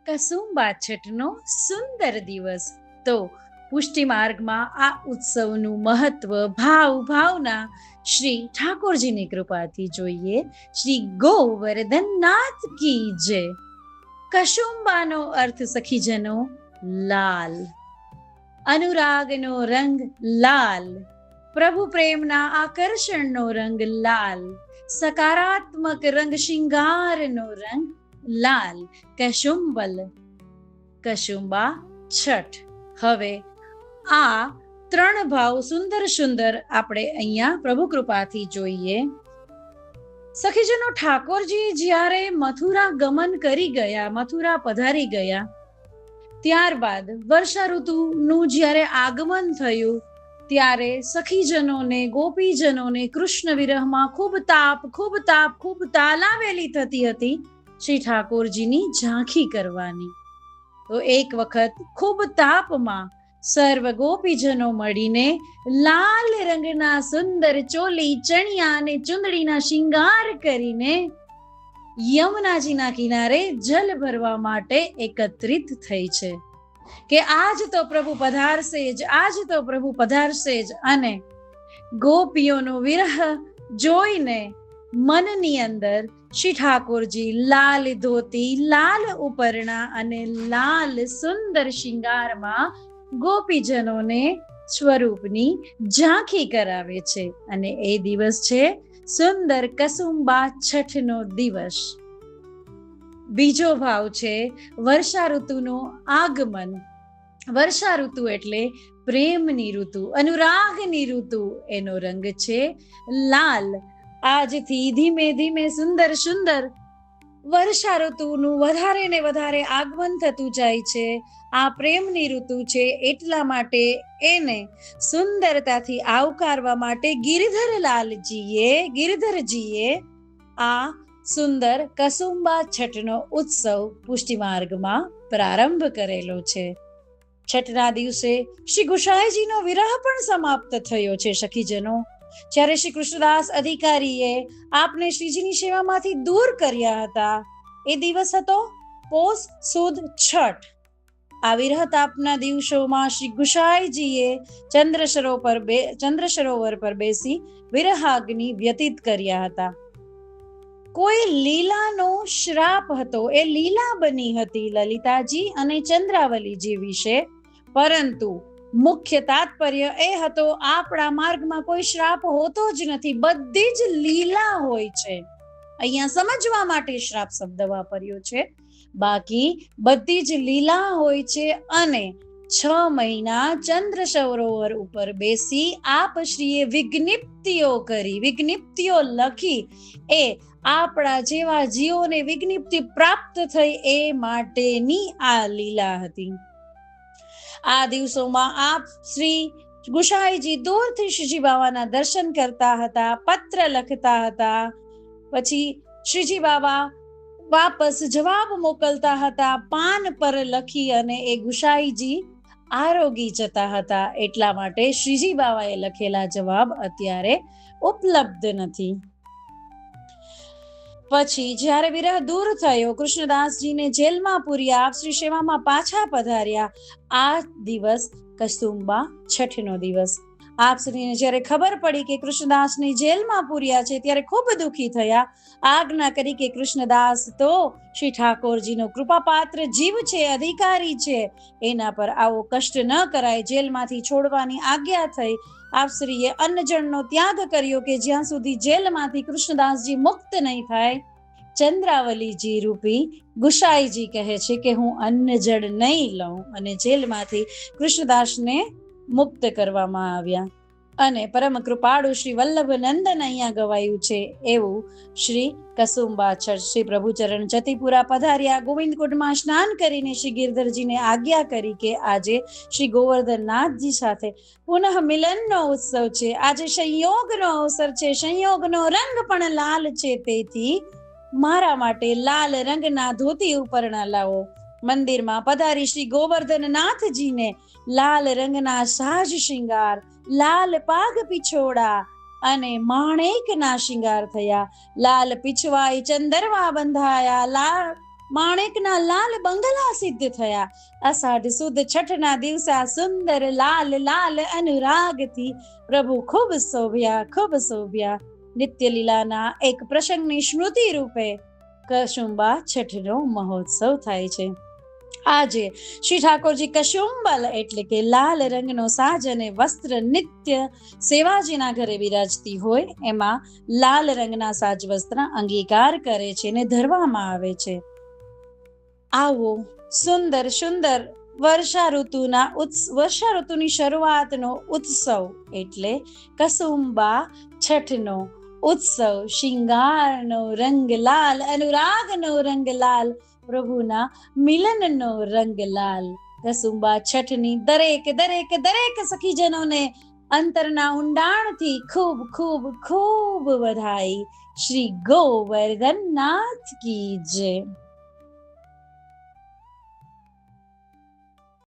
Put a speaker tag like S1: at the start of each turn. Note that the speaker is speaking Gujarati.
S1: કસુંબા છઠનો સુંદર દિવસ. તો પુષ્ટિ માર્ગમાં આ ઉત્સવનું મહત્વ ભાવ ભાવના શ્રી ઠાકોરજીની કૃપાથી જોઈએ. શ્રી ગોવર્ધનનાથ કી જય. કસુંબાનો અર્થ સખીજનો લાલ, અનુરાગનો રંગ લાલ, પ્રભુ પ્રેમના આકર્ષણનો રંગ લાલ, સકારાત્મક રંગ શિંગારનો રંગ લાલ. કશુંબલ, કશુંબા છઠ. હવે આ ત્રણ ભાવ સુંદર સુંદર આપણે અહીંયા પ્રભુ કૃપાથી જોઈએ. સખીજનો, ઠાકોરજી જ્યારે મથુરા ગમન કરી ગયા, મથુરા પધારી ગયા, ત્યારબાદ વર્ષા ઋતુનું જ્યારે આગમન થયું ત્યારે સખીજનોને, ગોપીજનોને કૃષ્ણ વિરહમાં ખૂબ તાલાવેલી થતી હતી શ્રી ઠાકોરજીની ઝાંખી કરવાની. તો એક વખત ખૂબ તાપમાં સર્વ ગોપીજનો મળીને લાલ રંગના સુંદર ચોલી, ચણિયા અને ચુંદડીના શિંગાર કરીને યમુનાજીના કિનારે જલ ભરવા માટે એકત્રિત થઈ છે કે આજ તો પ્રભુ પધારશે જ, આજ તો પ્રભુ પધારશે જ. અને ગોપીઓનો વિરહ જોઈને મનની અંદર શ્રી ઠાકોરજી લાલ ધોતી, લાલ ઉપરણા અને લાલ સુંદર શિંગારમાં ગોપીજનોને સ્વરૂપની ઝાંખી કરાવે છે. અને એ દિવસ છે સુંદર કસુંબા છઠનો દિવસ. બીજો ભાવ છે વર્ષા ઋતુનું આગમન. વર્ષા ઋતુ એટલે પ્રેમની ઋતુ, અનુરાગની ઋતુ. એનો રંગ છે લાલ. આજથી ધીમે ધીમે સુંદર સુંદર વર્ષા ઋતુનું વધારે ને વધારે આગમન થતું જાય છે. આ પ્રેમની ઋતુ છે, એટલા માટે એને સુંદરતાથી આવકારવા માટે ગિરધરજીએ આ સુંદર કસુંબા છઠનો ઉત્સવ પુષ્ટિ માર્ગમાં પ્રારંભ કરેલો છે. છઠના દિવસે શ્રી ગુસાઈજીનો વિરહ પણ સમાપ્ત થયો છે સખીજનો. જ્યારે શ્રી કૃષ્ણદાસ અધિકારીએ આપને શ્રીજીની સેવામાંથી દૂર કર્યા હતા, એ દિવસ હતો પોષ સુદ છઠ. આ વિરહ તાપના દિવસોમાં શ્રી ગુસાઈજીએ ચંદ્ર સરોવર પર બેસી વિરહાગ્નિ વ્યતીત કર્યા હતા. કોઈ લીલાનો શ્રાપ હતો, એ લીલા બની હતી લલિતાજી અને ચંદ્રાવલીજી વિશે, પરંતુ મુખ્ય તાત્પર્ય એ હતો આપણા માર્ગમાં કોઈ શ્રાપ હોતો જ નથી, બધી જ લીલા હોય છે. અહીંયા સમજવા માટે શ્રાપ શબ્દ વાપર્યો છે, બાકી બધી જ લીલા હોય છે. અને 6 મહિના ચંદ્ર સરોવર ઉપર બેસી આપ શ્રીએ વિજ્ઞપ્તિઓ લખી, એ આપણા જેવા જીવોને વિજ્ઞપ્તિ પ્રાપ્ત થઈ એ માટેની આ લીલા હતી. આ દિવસોમાં આપ શ્રી ગુસાઈજી દૂરથી શ્રીજી બાવાના દર્શન કરતા હતા, પત્ર લખતા હતા, પછી શ્રીજી બાવા વાપસ જવાબ મોકલતા હતા પાન પર લખી, અને એ ગુસાઈજી આરોગી જતા હતા. એટલા માટે શ્રીજી બાવાએ લખેલા જવાબ અત્યારે ઉપલબ્ધ નથી. પછી જ્યારે વિરહ દૂર થયો, કૃષ્ણદાસજીને જેલમાં પૂર્યા, આપ શ્રી સેવામાં પાછા પધાર્યા. આ દિવસ કસુંબા છઠનો દિવસ. આપ શ્રીને જ્યારે ખબર પડી કે કૃષ્ણદાસને જેલમાં પૂર્યા છે, ત્યારે ખૂબ દુઃખી થયા. આજ્ઞા કરી કે કૃષ્ણદાસ તો શ્રી ઠાકોરજીનો કૃપાપાત્ર જીવ છે, અધિકારી છે, એના પર આવો કષ્ટ ન કરાય. જેલમાંથી છોડવાની આજ્ઞા થઈ. આપ શ્રીએ અન્નજળનો ત્યાગ કર્યો કે જ્યાં સુધી જેલમાંથી કૃષ્ણદાસજી મુક્ત નહીં થાય. ચંદ્રાવલીજી રૂપી ગુસાઈજી કહે છે કે હું અન્નજળ નહીં લઉં, અને જેલમાંથી કૃષ્ણદાસને મુક્ત કરવામાં આવ્યા. અને પરમ કૃપાળુ શ્રી વલ્લભ નંદન અહીંયા ગવાયું છે એવું શ્રી કસુંબા છઠ. શ્રી પ્રભુચરણ જતીપુરા પધાર્યા. ગોવિંદકુંડમાં સ્નાન કરીને શ્રી ગિરધરજીને આજ્ઞા કરી કે આજે શ્રી ગોવર્ધનનાથજી સાથે પુનઃ મિલનનો ઉત્સવ છે. આજે સંયોગનો અવસર છે, સંયોગનો રંગ પણ લાલ છે, તેથી મારા માટે લાલ રંગના ધોતી ઉપરના લાવો. મંદિરમાં પધારી શ્રી ગોવર્ધનનાથજીને લાલ રંગના સાજ શિંગાર, લાલ પાગ પીછોડા અને માણેકના શિંગાર થયા. લાલ પીછવાઈ ચંદરવા બંધાયા, લાલ માણેકના લાલ બંગલા સિદ્ધ થયા. અષાઢ સુદ છઠના દિવસે સુંદર લાલ લાલ અનુરાગથી પ્રભુ ખૂબ શોભ્યા, ખૂબ શોભ્યા. નિત્ય લીલાના એક પ્રસંગની સ્મૃતિ રૂપે કસુંબા છઠનો મહોત્સવ થાય છે. આજે શ્રી ઠાકોરજી કશુંબલ એટલે કે લાલ રંગનો સાજ અને વસ્ત્ર નિત્ય સેવાજીના ઘરે બિરાજતી હોય એમાં લાલ રંગના સાજ વસ્ત્ર અંગીકાર કરે છે ને ધરવામાં આવે છે. આવો સુંદર સુંદર વર્ષા ઋતુની શરૂઆતનો ઉત્સવ એટલે કસુંબા છઠનો ઉત્સવ. શિંગારનો રંગ લાલ, અનુરાગનો રંગ લાલ, પ્રભુના મિલનનો રંગ લાલ. કસુંબા છઠની દરેક દરેક દરેક સખીજનોને અંતરના ઊંડાણથી ખૂબ ખૂબ ખૂબ વધાઈ. શ્રી ગોવર્ધનનાથ કી જય.